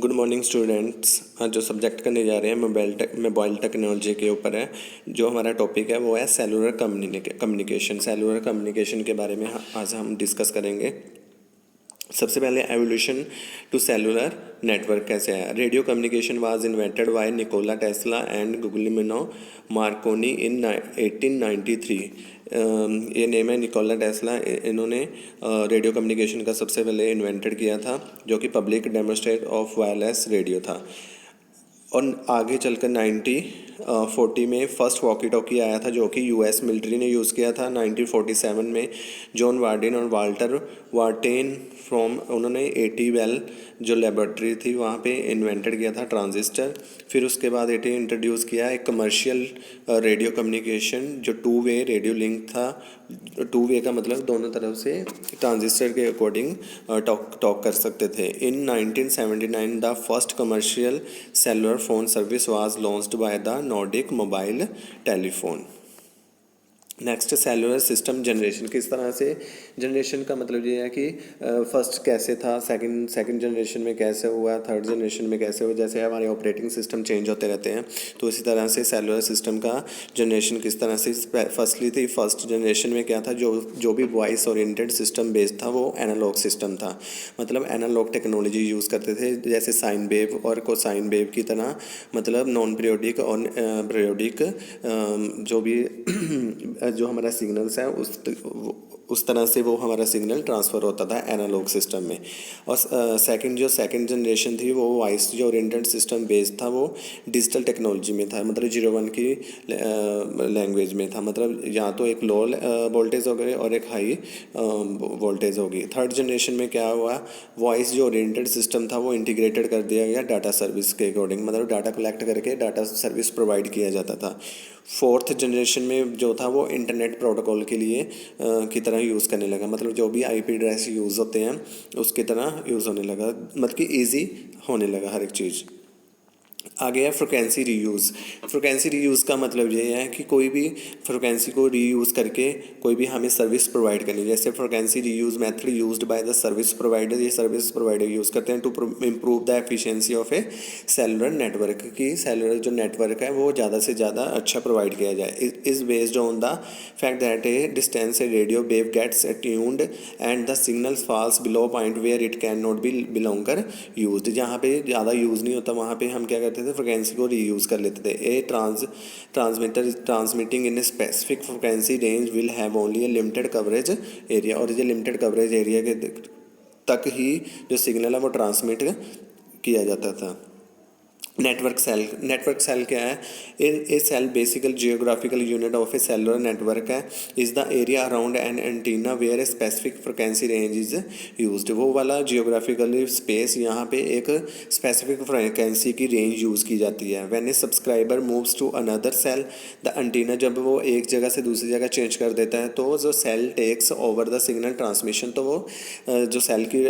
Good morning students. आज जो subject करने जा रहे हैं मोबाइल टेक्नोलॉजी के ऊपर है। जो हमारा टॉपिक है वो है सेलुलर कम्युनिकेशन। सेलुलर कम्युनिकेशन के बारे में आज हम डिस्कस करेंगे। सबसे पहले एवोल्यूशन टू सेलुलर नेटवर्क कैसे है। Radio communication was invented by Nikola Tesla and Guglielmo Marconi in 1893। ये नेम है निकोला टेस्ला। इन्होंने रेडियो कम्युनिकेशन का सबसे पहले इन्वेंटेड किया था, जो कि public demonstrate of wireless radio था। और आगे चलकर 1940 में फर्स्ट वॉकी टॉकी आया था, जो कि यूएस मिलिट्री ने यूज़ किया था। 1947 में जॉन वार्डेन और वाल्टर वार्टेन उन्होंने एटी वेल जो लेबोरेटरी थी वहाँ पे इन्वेंटेड किया था ट्रांजिस्टर। फिर उसके बाद एटी इंट्रोड्यूस किया एक कमर्शियल रेडियो कम्युनिकेशन जो टू वे रेडियो लिंक था। टू वे का मतलब दोनों तरफ से ट्रांजिस्टर के अकॉर्डिंग टॉक कर सकते थे। इन 1979 the first commercial cellular phone service was launched by the Nordic mobile telephone. Next, cellular system generation. किस तरह से जनरेशन का मतलब ये है कि फर्स्ट कैसे था, सेकंड जनरेशन में कैसे हुआ, थर्ड जनरेशन में कैसे हुआ। जैसे हमारे ऑपरेटिंग सिस्टम चेंज होते रहते हैं, तो इसी तरह से सेलुलर सिस्टम का जनरेशन किस तरह से फर्स्टली थी। फर्स्ट जनरेशन में क्या था, जो भी वॉइस ओरिएंटेड सिस्टम बेस्ड था वो एनालॉग सिस्टम था। मतलब एनालॉग टेक्नोलॉजी यूज़ करते थे, जैसे साइन वेव और कोसाइन वेव की तरह। मतलब नॉन पीरियोडिक और पीरियोडिक जो भी जो हमारा सिग्नल्स है उस तरह से वो हमारा सिग्नल ट्रांसफ़र होता था एनालॉग सिस्टम में। और सेकंड जनरेशन थी वो वॉइस जो ओरिएंटेड सिस्टम बेस्ड था, वो डिजिटल टेक्नोलॉजी में था। मतलब 01 की लैंग्वेज में था। मतलब यहाँ तो एक लो वोल्टेज हो गई और एक हाई वोल्टेज होगी। थर्ड जनरेशन में क्या हुआ, वॉइस जो ओरिएंटेड सिस्टम था वो इंटीग्रेटेड कर दिया गया डाटा सर्विस के अकॉर्डिंग। मतलब डाटा कलेक्ट करके डाटा सर्विस प्रोवाइड किया जाता था। फोर्थ जनरेशन में जो था वो इंटरनेट प्रोटोकॉल के लिए की तरह यूज़ करने लगा। मतलब जो भी आईपी एड्रेस यूज़ होते हैं उसकी तरह यूज़ होने लगा। मतलब कि ईजी होने लगा हर एक चीज़। आगे है फ्रिक्वेंसी रीयूज़। फ्रिक्वेंसी रीयूज़ का मतलब ये है कि कोई भी फ्रिक्वेंसी को रीयूज़ करके कोई भी हमें सर्विस प्रोवाइड करनी। जैसे frequency reuse method used by the service provider. ये सर्विस प्रोवाइडर यूज़ करते हैं to improve the efficiency of a cellular network. की सेलुलर जो नेटवर्क है वो ज़्यादा से ज़्यादा अच्छा प्रोवाइड किया जाए। Is based on the fact that a distance a radio wave gets tuned and the signal falls below point where it can not be longer used. जहाँ पे ज़्यादा यूज़ नहीं होता वहाँ पे हम क्या करते थे, फ्रिक्वेंसी को रीयूज़ कर लेते थे। A transmitter transmitting in a specific frequency range will have only a limited coverage area. और ये लिमिटेड कवरेज एरिया के तक ही जो सिग्नल है वो ट्रांसमिट किया जाता था। नेटवर्क सेल क्या है, a cell basically geographical unit of a cellular network है। Is the area around an antenna where a specific frequency range is used. वो वाला जियोग्राफिकल स्पेस यहाँ पे एक स्पेसिफिक फ्रिक्वेंसी की रेंज यूज़ की जाती है। When a subscriber moves to another cell the antenna, जब वो एक जगह से दूसरी जगह चेंज कर देता है तो जो sale tax over the signal transmission, तो वो जो सेल की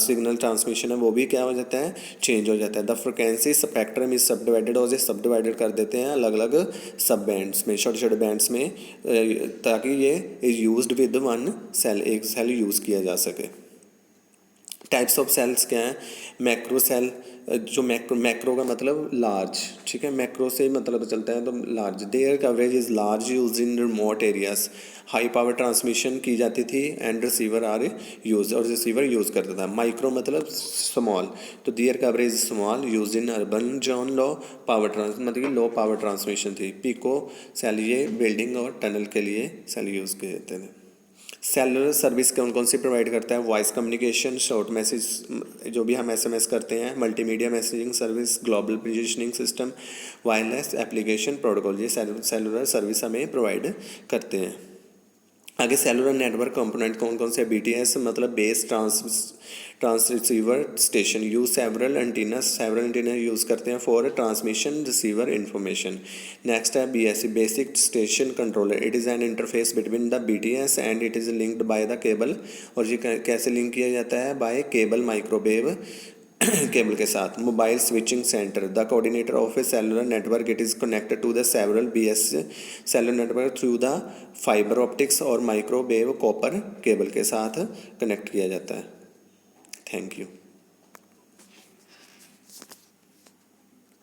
सिग्नल ट्रांसमिशन है वो भी क्या हो जाता है, चेंज हो जाता है। द फ्रिक्वेंसी स्पेक्ट्रम इज सब डिवाइडेड, और ये सब डिवाइडेड कर देते हैं अलग अलग सब बैंड्स में, छोटे छोटे बैंड्स में, ताकि ये is used with one cell, एक सेल यूज़ किया जा सके। टाइप्स ऑफ सेल्स क्या हैं, मैक्रो सेल। जो मैक्रो का मतलब लार्ज, ठीक है, मैक्रो से मतलब चलता है तो large. Their coverage is large use in remote areas. High power transmission की जाती थी एंड रिसीवर आर यूज, और रिसीवर यूज़ करता था। माइक्रो मतलब स्मॉल, तो their coverage small use in urban zone. Low power मतलब कि लो पावर ट्रांसमिशन थी। पिको सेल ये बिल्डिंग और टनल के लिए सेल यूज़ किए जाते थे। सेलुलर सर्विस कौन कौन सी प्रोवाइड करता है, वॉइस कम्युनिकेशन, शॉर्ट मैसेज जो भी हम एसएमएस करते हैं, multimedia messaging service, global positioning system, wireless application protocol, ये सेलुलर सर्विस हमें प्रोवाइड करते हैं। आगे सेलुलर नेटवर्क कंपोनेंट कौन कौन से, बीटीएस मतलब base transceiver station use several antenna use करते हैं for transmission receiver information. Next है BSC basic station controller. It is an interface between the BTS and it is linked by the cable. और ये कैसे link किया जाता है, bye cable microwave cable के साथ। Mobile switching centre the coordinator of a cellular network. It is connected to the several BS cellular network through the fibre optics और microwave copper cable के साथ कनेक्ट किया जाता है। Thank you.